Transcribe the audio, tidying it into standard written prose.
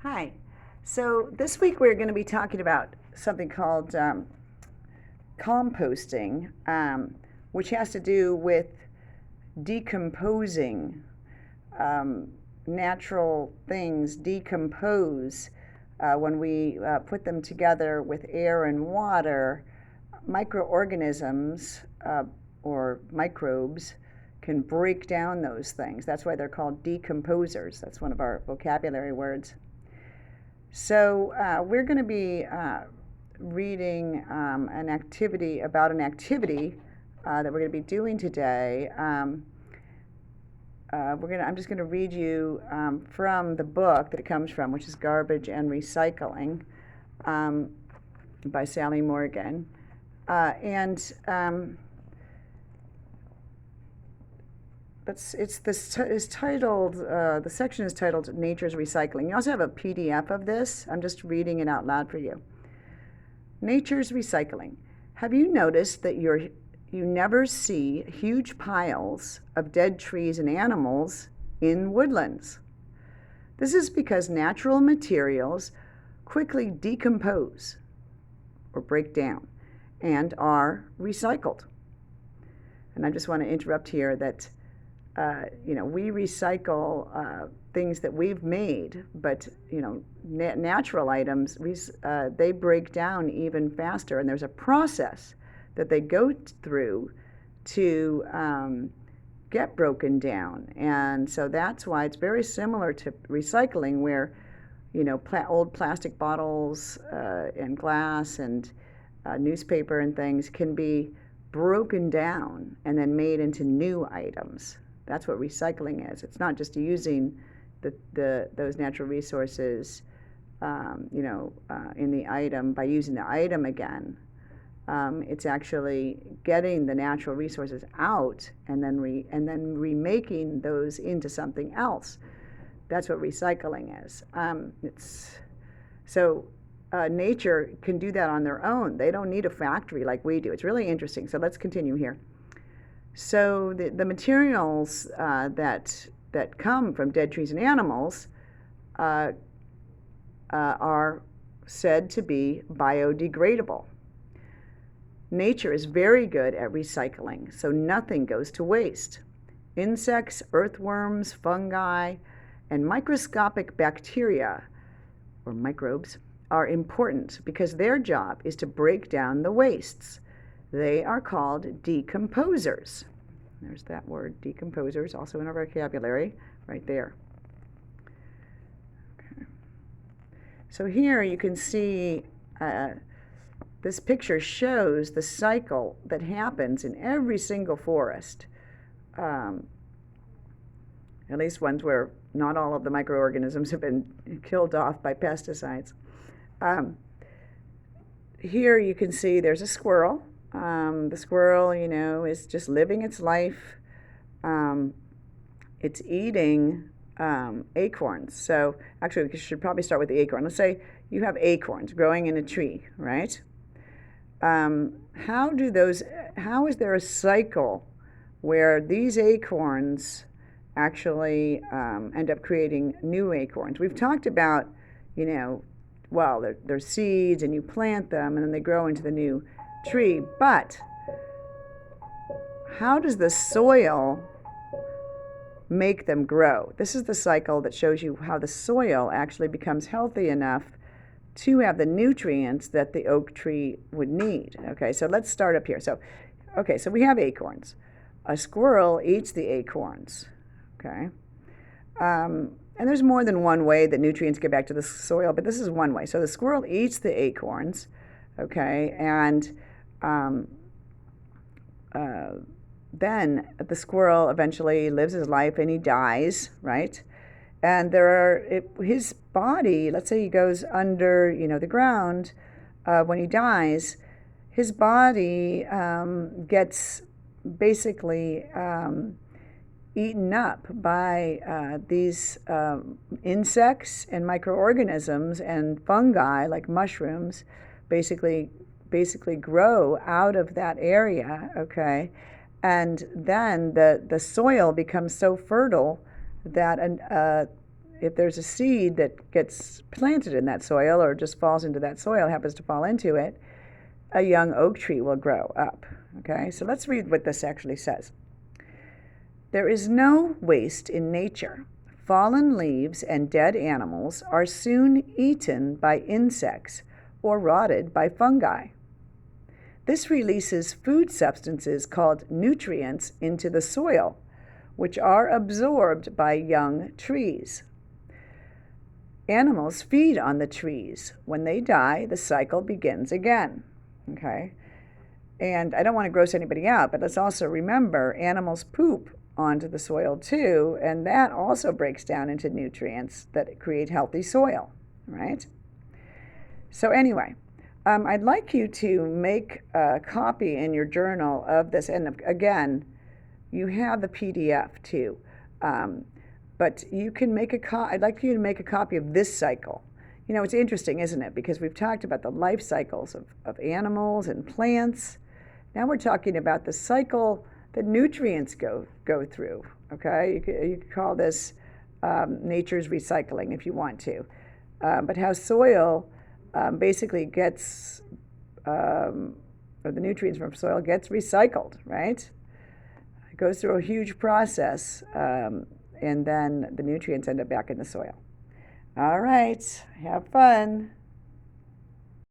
Hi. So this week we're going to be talking about something called composting, which has to do with decomposing. Um, Natural things decompose when we put them together with air and water. Microorganisms or microbes can break down those things. That's why they're called decomposers. That's one of our vocabulary words. So we're going to be reading an activity about an activity that we're going to be doing today. I'm just going to read you from the book that it comes from, which is Garbage and Recycling by Sally Morgan. And it's titled, the section is titled Nature's Recycling. You also have a PDF of this. I'm just reading it out loud for you. Nature's Recycling. Have you noticed that you never see huge piles of dead trees and animals in woodlands? This is because natural materials quickly decompose or break down and are recycled. And I just want to interrupt here that we recycle things that we've made, but natural items they break down even faster, and there's a process that they go through to get broken down, and so that's why it's very similar to recycling, where old plastic bottles and glass and newspaper and things can be broken down and then made into new items. That's what recycling is. It's not just using those natural resources, in the item by using the item again. It's actually getting the natural resources out and then remaking those into something else. That's what recycling is. Nature can do that on their own. They don't need a factory like we do. It's really interesting. So let's continue here. So the materials that come from dead trees and animals are said to be biodegradable. Nature is very good at recycling, so nothing goes to waste. Insects, earthworms, fungi, and microscopic bacteria, or microbes, are important because their job is to break down the wastes. They are called decomposers. There's that word, decomposers, also in our vocabulary, right there. Okay. So here you can see this picture shows the cycle that happens in every single forest, at least ones where not all of the microorganisms have been killed off by pesticides. Here you can see there's a squirrel. The squirrel, is just living its life. It's eating acorns. So actually, we should probably start with the acorn. Let's say you have acorns growing in a tree, right? How is there a cycle where these acorns actually end up creating new acorns? We've talked about, they're seeds and you plant them and then they grow into the new tree, but how does the soil make them grow? This is the cycle that shows you how the soil actually becomes healthy enough to have the nutrients that the oak tree would need. Okay, so let's start up here. So we have acorns. A squirrel eats the acorns. Okay. And there's more than one way that nutrients get back to the soil, but this is one way. So the squirrel eats the acorns, okay, and then the squirrel eventually lives his life and he dies, right? And his body, let's say he goes under, the ground, when he dies, his body gets basically eaten up by these insects and microorganisms and fungi like mushrooms, basically grow out of that area, okay? And then the soil becomes so fertile that if there's a seed that gets planted in that soil or just falls into that soil, happens to fall into it, a young oak tree will grow up. Okay, so let's read what this actually says. There is no waste in nature. Fallen leaves and dead animals are soon eaten by insects or rotted by fungi. This releases food substances called nutrients into the soil, which are absorbed by young trees. Animals feed on the trees. When they die, the cycle begins again. Okay? And I don't want to gross anybody out, but let's also remember animals poop onto the soil too, and that also breaks down into nutrients that create healthy soil, right? So anyway, I'd like you to make a copy in your journal of this, and again, you have the PDF too, but you can make I'd like you to make a copy of this cycle. You know, it's interesting, isn't it? Because we've talked about the life cycles of animals and plants. Now we're talking about the cycle that nutrients go through. Okay, you could call this nature's recycling if you want to, but how soil basically gets, or the nutrients from soil gets recycled, right? It goes through a huge process, and then the nutrients end up back in the soil. All right, have fun.